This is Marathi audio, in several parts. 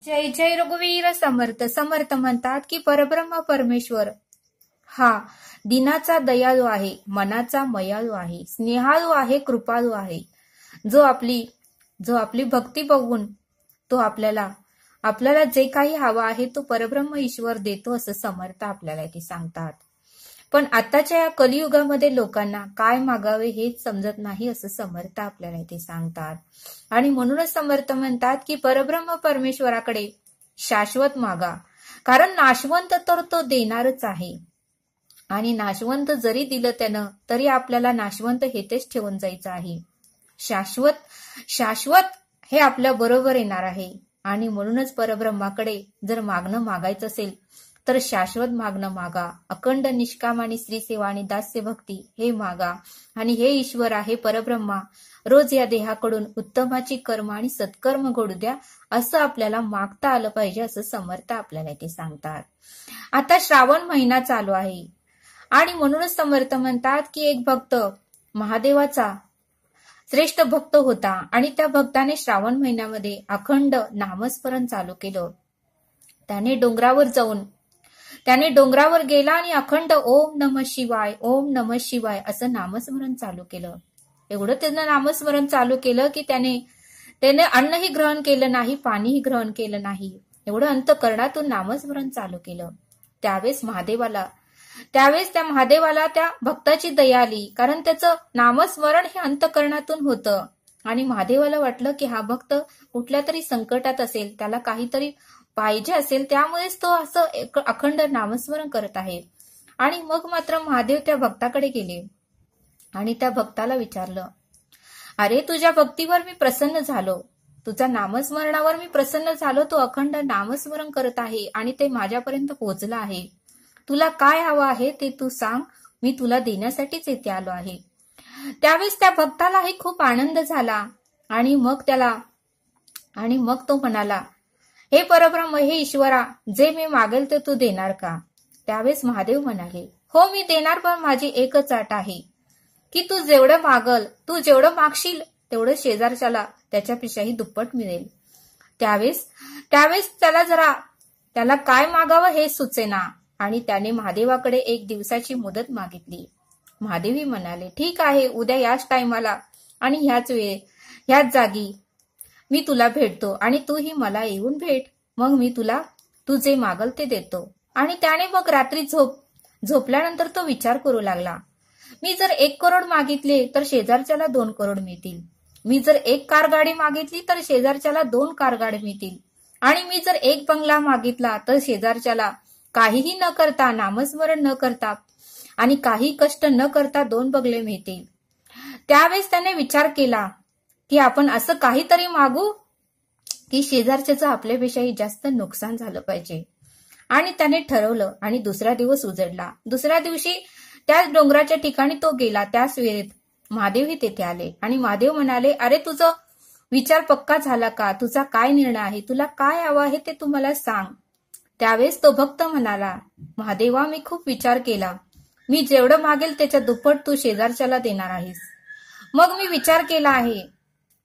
जय जय रघुवीर समर्थ. समर्थ म्हणतात की परब्रह्म परमेश्वर हा दिनाचा दयाळू आहे, मनाचा मयाळू आहे, स्नेहाळू आहे, कृपाळू आहे. जो आपली भक्ती बघून तो आपल्याला जे काही हवं आहे तो परब्रह्म ईश्वर देतो असं समर्थ आपल्याला इथे सांगतात. पण आताच्या या कलियुगामध्ये लोकांना काय मागावे हेच समजत नाही असं समर्थ आपल्याला इथे सांगतात. आणि म्हणूनच समर्थ म्हणतात की परब्रह्म परमेश्वराकडे शाश्वत मागा, कारण नाशवंत तर तो देणारच आहे. आणि नाशवंत जरी दिलं त्यानं तरी आपल्याला नाशवंत हेतेच ठेवून जायचं आहे. शाश्वत हे आपल्या बरोबर येणार आहे. आणि म्हणूनच परब्रह्माकडे जर मागणं मागायचं असेल तर शाश्वत मागणं मागा. अखंड निष्काम आणि श्रीसेवा आणि दास्य भक्ती हे मागा. आणि हे ईश्वर आहे परब्रह्मा, रोज या देहाकडून उत्तमाची कर्म आणि सत्कर्म घडू द्या असं आपल्याला मागता आलं पाहिजे असं समर्थ आपल्याला इथे सांगतात. आता श्रावण महिना चालू आहे आणि म्हणूनच समर्थ म्हणतात की एक भक्त महादेवाचा श्रेष्ठ भक्त होता आणि त्या भक्ताने श्रावण महिन्यामध्ये अखंड नामस्मरण चालू केलं. त्याने डोंगरावर गेला आणि अखंड ओम नमः शिवाय, ओम नमः शिवाय असं नामस्मरण चालू केलं. एवढं त्यानं नामस्मरण चालू केलं की त्याने अन्नही ग्रहण केलं नाही, पाणीही ग्रहण केलं नाही. एवढं अंतःकरणातून नामस्मरण चालू केलं. त्यावेळेस त्या महादेवाला त्या भक्ताची दया आली, कारण त्याचं नामस्मरण हे अंतःकरणातून होतं. आणि महादेवाला वाटलं की हा भक्त कुठल्या तरी संकटात असेल, त्याला काहीतरी पाहिजे असेल, त्यामुळेच तो असं अखंड नामस्मरण करत आहे. आणि मग मात्र महादेव त्या भक्ताकडे गेले आणि त्या भक्ताला विचारलं, अरे तुझ्या भक्तीवर मी प्रसन्न झालो, तुझ्या नामस्मरणावर मी प्रसन्न झालो, तो अखंड नामस्मरण करत आहे आणि ते माझ्यापर्यंत पोहोचलं आहे. तुला काय हवं आहे ते तू सांग, मी तुला देण्यासाठीच येथे आलो आहे. त्यावेळेस त्या भक्तालाही खूप आनंद झाला आणि मग तो म्हणाला, हे परब्रह्म, हे ईश्वरा, जे मी मागेल ते तू देणार का? त्यावेळेस महादेव म्हणाले, हो मी देणार, पण माझी एकच अट आहे की तू जेवढं मागशील तेवढं शेजारच्याला त्याच्यापेक्षाही दुप्पट मिळेल. त्यावेळेस त्याला काय मागावं हे सुचेना आणि त्याने महादेवाकडे 1 दिवसाची मुदत मागितली. महादेवी म्हणाले, ठीक आहे, उद्या याच टायमाला आणि ह्याच जागी मी तुला भेटतो आणि तूही मला येऊन भेट. मग मी तू जे मागल ते देतो. आणि त्याने मग रात्री झोपल्यानंतर तो विचार करू लागला, मी जर 1 करोड मागितले तर शेजारच्याला 2 करोड मिळतील. मी जर 1 कार गाडी मागितली तर शेजारच्याला 2 कार गाडी मिळतील. आणि मी जर 1 बंगला मागितला तर शेजारच्याला काहीही न करता, नामस्मरण न करता आणि काही कष्ट न करता 2 बंगले मिळतील. त्यावेळेस त्याने विचार केला की आपण असं काहीतरी मागू की शेजारच्याचं आपल्यापेक्षाही जास्त नुकसान झालं पाहिजे. आणि त्याने ठरवलं आणि दुसरा दिवस उजडला. दुसऱ्या दिवशी त्याच डोंगराच्या ठिकाणी तो गेला. त्याच वेळेत महादेवही तेथे आले आणि महादेव म्हणाले, अरे तुझा विचार पक्का झाला का? तुझा काय निर्णय आहे? तुला काय हवं आहे ते तू मला सांग. त्यावेळेस तो भक्त म्हणाला, महादेवा, मी खूप विचार केला, मी जेवढं मागेल त्याच्या दुप्पट तू शेजारच्याला देणार आहेस. मग मी विचार केला आहे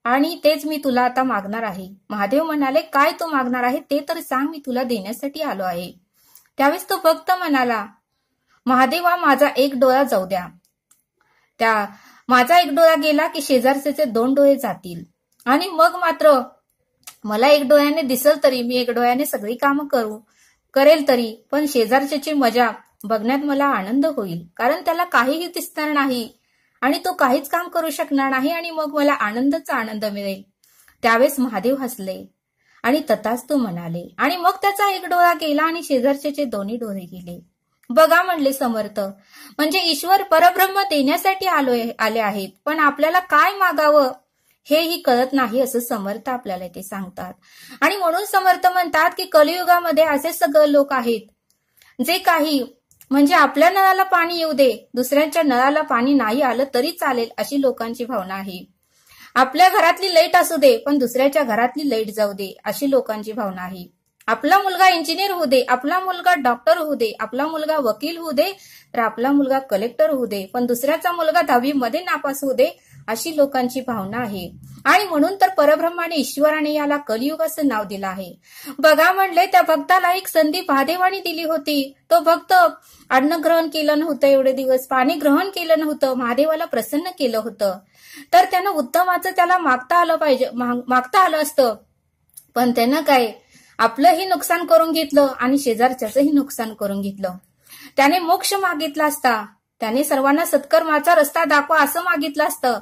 आणि तेच मी तुला आता मागणार आहे. महादेव म्हणाले, काय तू मागणार आहे ते तर सांग, मी तुला देण्यासाठी आलो आहे. त्यावेळेस तो भक्त म्हणाला, महादेवा, माझा 1 डोळा जाऊ द्या. माझा 1 डोळा गेला की शेजारचे 2 डोळे जातील. आणि मग मात्र मला 1 डोळ्याने दिसल तरी, मी 1 डोळ्याने सगळी कामं करेल तरी, पण शेजारच्याची मजा बघण्यात मला आनंद होईल, कारण त्याला काहीही दिसणार नाही आणि तो काहीच काम करू शकणार नाही आणि मग मला आनंदचा आनंद मिळेल. त्यावेळेस महादेव हसले आणि तथास्तु म्हणाले. आणि मग त्याचा 1 डोळा गेला आणि शेजारचे 2 डोळे गेले. बघा म्हणले समर्थ, म्हणजे ईश्वर परब्रह्म देण्यासाठी आले आहेत, पण आपल्याला काय मागावं हेही कळत नाही असं समर्थ आपल्याला ते सांगतात. आणि म्हणून समर्थ म्हणतात की कलियुगामध्ये असे सगळे लोक आहेत जे काही म्हणजे आपल्या नळाला पाणी येऊ दे, दुसऱ्यांच्या नळाला पाणी नाही आलं तरी चालेल अशी लोकांची भावना आहे. आपल्या घरातली लाईट असू दे पण दुसऱ्याच्या घरातली लाईट जाऊ दे अशी लोकांची भावना आहे. आपला मुलगा इंजिनियर होऊ दे, आपला मुलगा डॉक्टर होऊ दे, आपला मुलगा वकील होऊ दे, तर आपला मुलगा कलेक्टर होऊ दे, पण दुसऱ्याचा मुलगा 10वी मध्ये नापास होऊ दे अशी लोकांची भावना आहे. आणि म्हणून तर परब्रह्माने ईश्वराने याला कलियुग असं नाव दिलं आहे. बघा म्हणले, त्या भक्ताला एक संधी महादेवाने दिली होती. तो भक्त अन्न ग्रहण केलं नव्हतं, एवढे दिवस पाणी ग्रहण केलं नव्हतं, महादेवाला प्रसन्न केलं होतं, तर त्यानं उत्तमाचं त्याला मागता आलं असतं. पण त्यानं काय, आपलंही नुकसान करून घेतलं आणि शेजारच्याचंही नुकसान करून घेतलं. त्याने मोक्ष मागितला असता, त्याने सर्वांना सत्कर्माचा रस्ता दाखवा असं मागितलं असतं.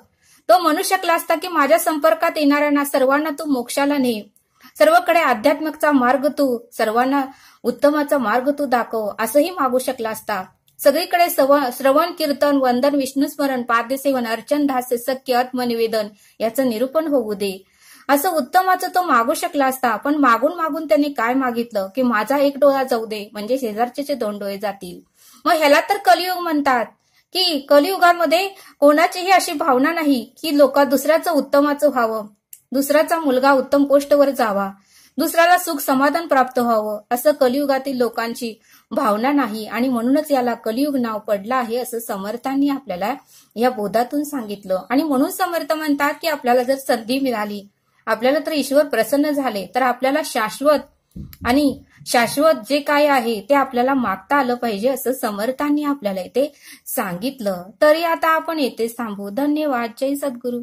तो म्हणू शकला असता की माझ्या संपर्कात येणाऱ्यांना सर्वांना तू मोक्षाला ने, सर्वकडे अध्यात्माचा मार्ग तू, सर्वांना उत्तमाचा मार्ग तू दाखव, असंही मागू शकला असता. सगळीकडे श्रवण कीर्तन वंदन विष्णुस्मरण पाद्यसेवन अर्चन दास्य सख्य आत्मनिवेदन याचं निरूपण होऊ दे, असं उत्तमाचं तो मागू शकला असता. पण मागून मागून त्याने काय मागितलं की माझा एक डोळा जाऊ दे, म्हणजे शेजारचे 2 डोळे जातील. मग ह्याला तर कलियुग म्हणतात. की कलियुगामध्ये कोणाचीही अशी भावना नाही की दुसऱ्याचं उत्तमाचं व्हावं, दुसऱ्याचा मुलगा उत्तम पोस्टवर जावा, दुसऱ्याला सुख समाधान प्राप्त व्हावं, असं कलियुगातील लोकांची भावना नाही. आणि म्हणूनच याला कलियुग नाव पडलं आहे असं समर्थांनी आपल्याला या बोधातून सांगितलं. आणि म्हणून समर्थ म्हणतात की आपल्याला जर संधी मिळाली, आपल्याला तर ईश्वर प्रसन्न झाले, तर आपल्याला शाश्वत जे काय आहे ते आपल्याला मागता आलं पाहिजे असं समर्थांनी आपल्याला इथे सांगितलं. तरी आता आपण येथेच थांबू. धन्यवाद. जय सद्गुरू.